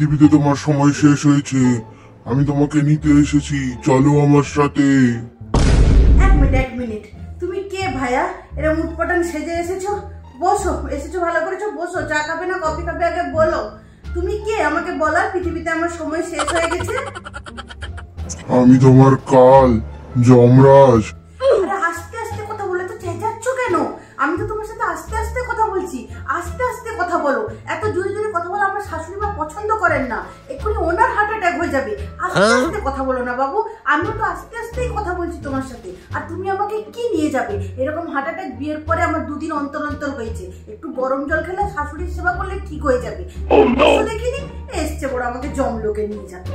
পৃথিবীতে তোমার সময় শেষ হয়েছে, আমি তোমাকে নিতে এসেছি, চলো আমার সাথে। এক মিনিট, তুমি কে ভাইয়া? এরকম উটপটাং সেজে এসেছো? বসো, এসেছো ভালো করেছো, বসো। চা খাবে না কফি খাবে আগে বলো। তুমি কে আমাকে বলার পৃথিবীতে আমার সময় শেষ হয়ে গেছে? আমি তোমার কাল, যমরাজ। আরে আস্তে আস্তে কথা বলে তো চেঁচাচ্ছ কেন? আমি তো তোমার সাথে আস্তে আস্তে কথা বলছি। আস্তে আস্তে কথা বলো, এত জোরে জোরে কথা বলো আমার শাশুড়ি মা পছন্দ করেন না। এক্ষুনি ওনার হার্ট অ্যাটাক হয়ে যাবে। আস্তে আস্তে কথা বলো না বাবু, আমিও তো আস্তে আস্তেই কথা বলছি তোমার সাথে। আর তুমি আমাকে কি নিয়ে যাবে? এরকম হার্ট অ্যাটাক বিয়ের পরে আমার 2 দিন অন্তর অন্তর হয়েছে। একটু গরম জল খেলে শাশুড়ির সেবা করলে ঠিক হয়ে যাবে। দেখিনি এসছে বড় আমাকে জমলোকে নিয়ে যাবে।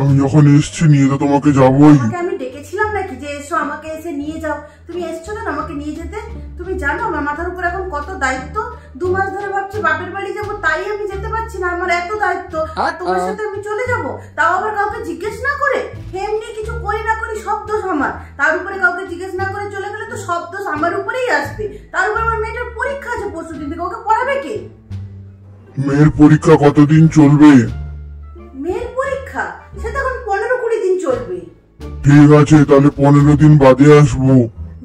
আমি যখন এসছি নিয়ে তো তোমাকে যাবোই। আমি ডেকেছিলাম নাকি যে এসো আমাকে এসে নিয়ে যাও? তুমি এসছো না আমাকে নিয়ে যেতে? তুমি জানো আমার মাথার উপর এখন কত দায়িত্ব। 2 মাস ধরে ভাবছি বাপের বাড়ি যাবো, তাই আমি যেতে পারছি না। আমার এত দায়িত্ব, আর তোমার সাথে আমি চলে যাব, তাও আবার কাউকে জিজ্ঞেস না করে। এমনি কিছু করি না করি সব দোষ আমার। তার উপরে কাউকে জিজ্ঞেস না করে চলে গেলে তো সব দোষ আমার উপরেই আসবে। তার উপর আমার মেয়েটার পরীক্ষা আছে পরশুদিন থেকে, ওকে পড়াবে কে? মেয়ের পরীক্ষা কতদিন চলবে? মেয়ের পরীক্ষা সে তখন 15-20 দিন চলবে। ঠিক আছে, তাহলে 15 দিন বাদে আসবো।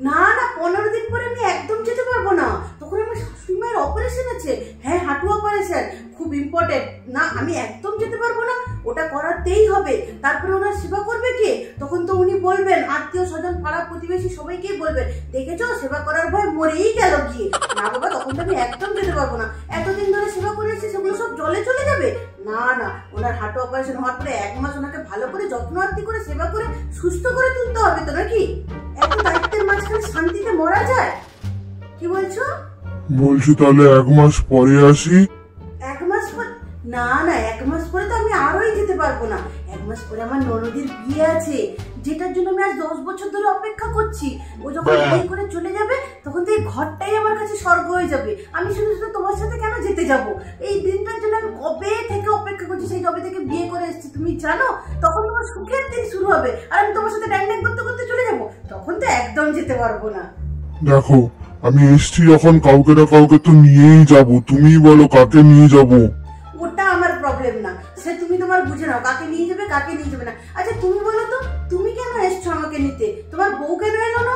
না না, 15 দিন পরে আমি একদম যেতে পারবো না। তখন আমার শাশুড়ি মায়ের অপারেশন আছে। হ্যাঁ, হাঁটু অপারেশন, খুব ইম্পর্টেন্ট। না, আমি একদম যেতে পারবো না। ওটা করাতেই হবে। তারপরে ওনার সেবা করবে কে? তখন তো উনি বলবেন, আত্মীয় স্বজন পাড়া প্রতিবেশী সবাইকেই বলবেন, দেখেছো সেবা করার ভয় মরেই গেল গিয়ে। না বাবা, তখন তো আমি একদম যেতে পারবো না। এতদিন ধরে সেবা করেছি, সেগুলো সব জলে চলে যাবে। না না, ওনার হাঁটু অপারেশন হওয়ার পরে 1 মাস ওনাকে ভালো করে যত্ন আত্তি করে সেবা করে সুস্থ করে তুলতে হবে তো নাকি? এত দায়িত্বের মাঝখানে শান্তিতে মরা যায়? কি বলছো? বলছি তাহলে 1 মাস পরে আসি। 1 মাস পর? না না, 1 মাস পরে তো আমি আরোই যেতে পারবো না। 1 মাস পরে আমার ননদের বিয়ে আছে, যেটার জন্য আমি আজ 10 বছর ধরে অপেক্ষা করছি। ও যখন বিয়ে করে চলে যাবে তখন তো এই ঘরটাই আমার কাছে স্বর্গ হয়ে যাবে। আমি শুধু শুধু তোমার সাথে কেন যেতে যাব? এই দিনটার জন্য আমি কবে থেকে অপেক্ষা করছি, সেই কবে থেকে বিয়ে করে এসেছি তুমি জানো। তখন আমার সুখের দিন শুরু হবে, আর আমি তোমার সাথে ড্যাং ড্যাং করতে করতে চলে যাব। তখন তো একদম যেতে পারবো না। দেখো, আমি এসছি যখন কাউকে না কাউকে তো নিয়েই যাব। তুমিই বলো কাকে নিয়ে যাব। ওটা আমার প্রবলেম না, সে তুমি তোমার বুঝে নাও কাকে নিয়ে যাবে কাকে নিয়ে যাবে না। আচ্ছা তুমি বলো তো, তুমি কেন এসছো আমাকে নিতে? তোমার বউ কেন এলো না?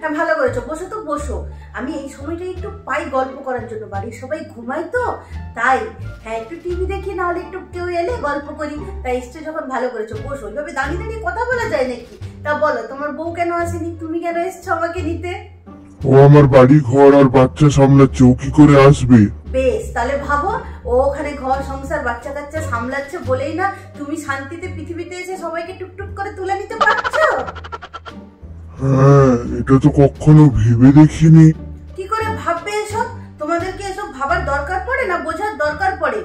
হ্যাঁ ভালো করেছো, বসো তো বসো। আমি এই সময়টা একটু পাই গল্প করার জন্য, বাড়ির সবাই ঘুমাই তো তাই। হ্যাঁ, একটু টিভি দেখি, নাহলে একটু কেউ এলে গল্প করি, তাই এসছো যখন ভালো করেছো। বসো, ওইভাবে দাঁড়িয়ে দাঁড়িয়ে কথা বলা যায় নাকি? তা বলো, তোমার বউ কেন আসেনি? তুমি কেন এসছো আমাকে নিতে? ও আমার বাড়ি ঘর আর বাচ্চা সামলাচ্ছে, ও কি করে আসবে? বেশ, তাহলে ভাবো, ও ওখানে ঘর সংসার বাচ্চা কাচ্চা সামলাচ্ছে বলেই না তুমি শান্তিতে পৃথিবীতে এসে সবাইকে টুকটুক করে তুলে নিতে পারছো। হ্যাঁ, এটা তো কখনো ভেবে দেখিনি। কি করে ভাববে এসব? তোমাদেরকে এসব ভাবার দরকার পড়ে না, বোঝার দরকার পড়ে।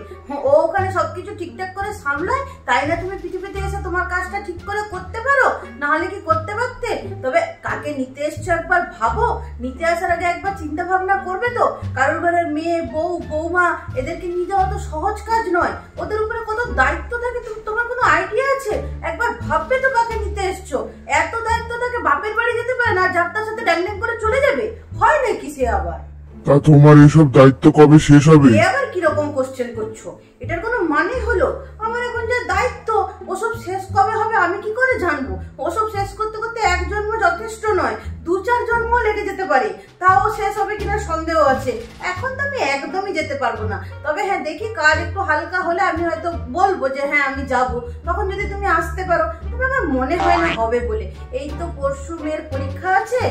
ও ওখানে সবকিছু ঠিকঠাক করে সামলায়, তাই না তুমি পৃথিবীতে এসে তোমার কাজটা ঠিক করে করতে পারো? না হলে কি করতে পারতে? তবে কাকে নিতে এসছো একবার ভাবো। নিতে আসার আগে একবার চিন্তা ভাবনা করবে তো। কারোর ঘরের মেয়ে, বউ, বৌমা, এদেরকে নিয়ে যাওয়া তো সহজ কাজ নয়। ওদের উপরে কত দায়িত্ব থাকে, তোমার কোনো আইডিয়া আছে? একবার ভাববে তো কাকে নিতে এসছো। এত দায়িত্ব থাকে, বাপের বাড়ি যেতে পারে না, যাত্রার সাথে ড্যাং ড্যাং করে চলে যাবে? হয় নাকি সে আবার? তা তোমার এসব দায়িত্ব কবে শেষ হবে? আবার কি রকম কোশ্চেন করছো? এটার কোনো মানে হলো? আমার এখন যে দায়িত্ব, ওসব শেষ কবে হবে আমি কি করে জানবো? ওসব শেষ করতে করতে 1 জন্ম যথেষ্ট নয়, 2-4 জন্ম লেগে যেতে পারে। তাও শেষ হবে কিনা সন্দেহ আছে। এখন তো আমি একদমই যেতে পারবো না। তবে হ্যাঁ, দেখি কাজ একটু হালকা হলে আমি হয়তো বলবো যে হ্যাঁ আমি যাব। তখন যদি তুমি আসতে পারো। তবে আমার মনে হয় না হবে বলে। এই তো পরশু মেয়ের পরীক্ষা আছে,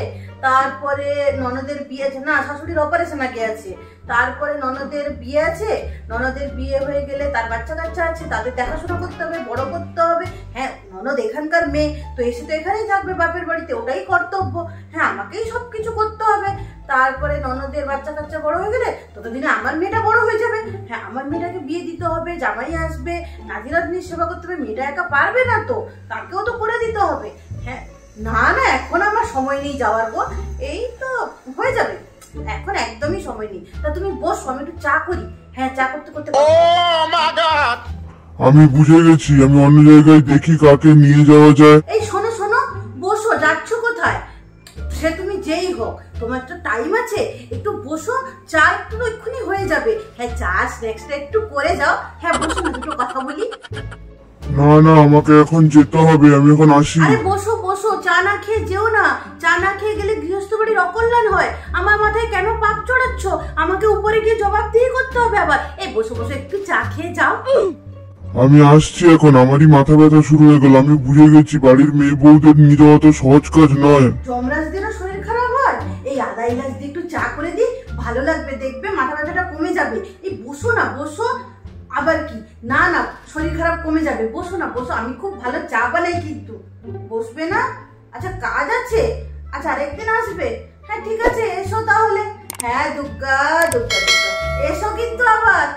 তারপরে ননদের বিয়ে আছে, না শাশুড়ির অপারেশন আগে আছে, তারপরে ননদের বিয়ে আছে। ননদের বিয়ে হয়ে গেলে তার বাচ্চা কাচ্চা আছে, তাদের দেখাশোনা করতে হবে, বড় করতে হবে। হ্যাঁ, ননদ এখানকার মেয়ে, তো এসে তো এখানেই থাকবে বাপের বাড়িতে, ওটাই কর্তব্য। হ্যাঁ, আমাকেই সবকিছু করতে হবে। তারপরে ননদের বাচ্চা কাচ্চা বড় হয়ে গেলে ততদিনে আমার মেয়েটা বড় হয়ে যাবে। হ্যাঁ, আমার মেয়েটাকে বিয়ে দিতে হবে, জামাই আসবে, নাতি নাতনির সেবা করতে হবে। মেয়েটা একা পারবে না তো, তাকেও তো করে দিতে হবে। হ্যাঁ, না না, এখন আমার সময় নেই যাওয়ার গো। এই তো হয়ে যাবে, এখন একদমই সময় নেই। তা তুমি বসো, আমি একটু চা করি। হ্যাঁ, চা করতে করতে আমি বুঝে গেছি, আমি অন্য জায়গায় দেখি কাকে নিয়ে যাওয়া যায়। এই শোনো শোনো, বসো, যাচ্ছ কোথায়? সে তুমি যেই হোক, তোমার তো টাইম আছে, একটু বসো, চা একটু এক্ষুনি হয়ে যাবে। হ্যাঁ, চা স্ন্যাক্সটা একটু করে যাও। হ্যাঁ বসো না, দুটো কথা বলি। না না, আমাকে এখন যেতে হবে, আমি এখন আসি। আরে বসো বসো, চা না খেয়ে যেও না। চা না খেয়ে গেলে গৃহস্থ বাড়ির অকল্যাণ হয়। আমার মাথায় কেন পাপ চড়াচ্ছ? আমাকে উপরে গিয়ে জবাবদিহি করতে হবে আবার। এই বসো বসো, একটু চা খেয়ে যাও। আমি আসছি এখন, আমারই মাথা ব্যথা শুরু হয়ে গেল। আমি বুঝে গেছি বাড়ির মেয়ে বউদের নিয়ে যাওয়া তো সহজ কাজ নয়। যমরাজদেরও শরীর খারাপ হয়, এই আদা ইলাচ দিয়ে একটু চা করে দিই, ভালো লাগবে, দেখবে মাথা ব্যথাটা কমে যাবে। এই বসো না বসো। আবার কি? না না, শরীর খারাপ কমে যাবে, বসো না বসো, আমি খুব ভালো চা বানাই কিন্তু। বসবে না? আচ্ছা কাজ আছে, আচ্ছা আরেকদিন আসবে। হ্যাঁ ঠিক আছে, এসো তাহলে। হ্যাঁ দুর্গা দুর্গা দুর্গা, এসো কিন্তু আবার।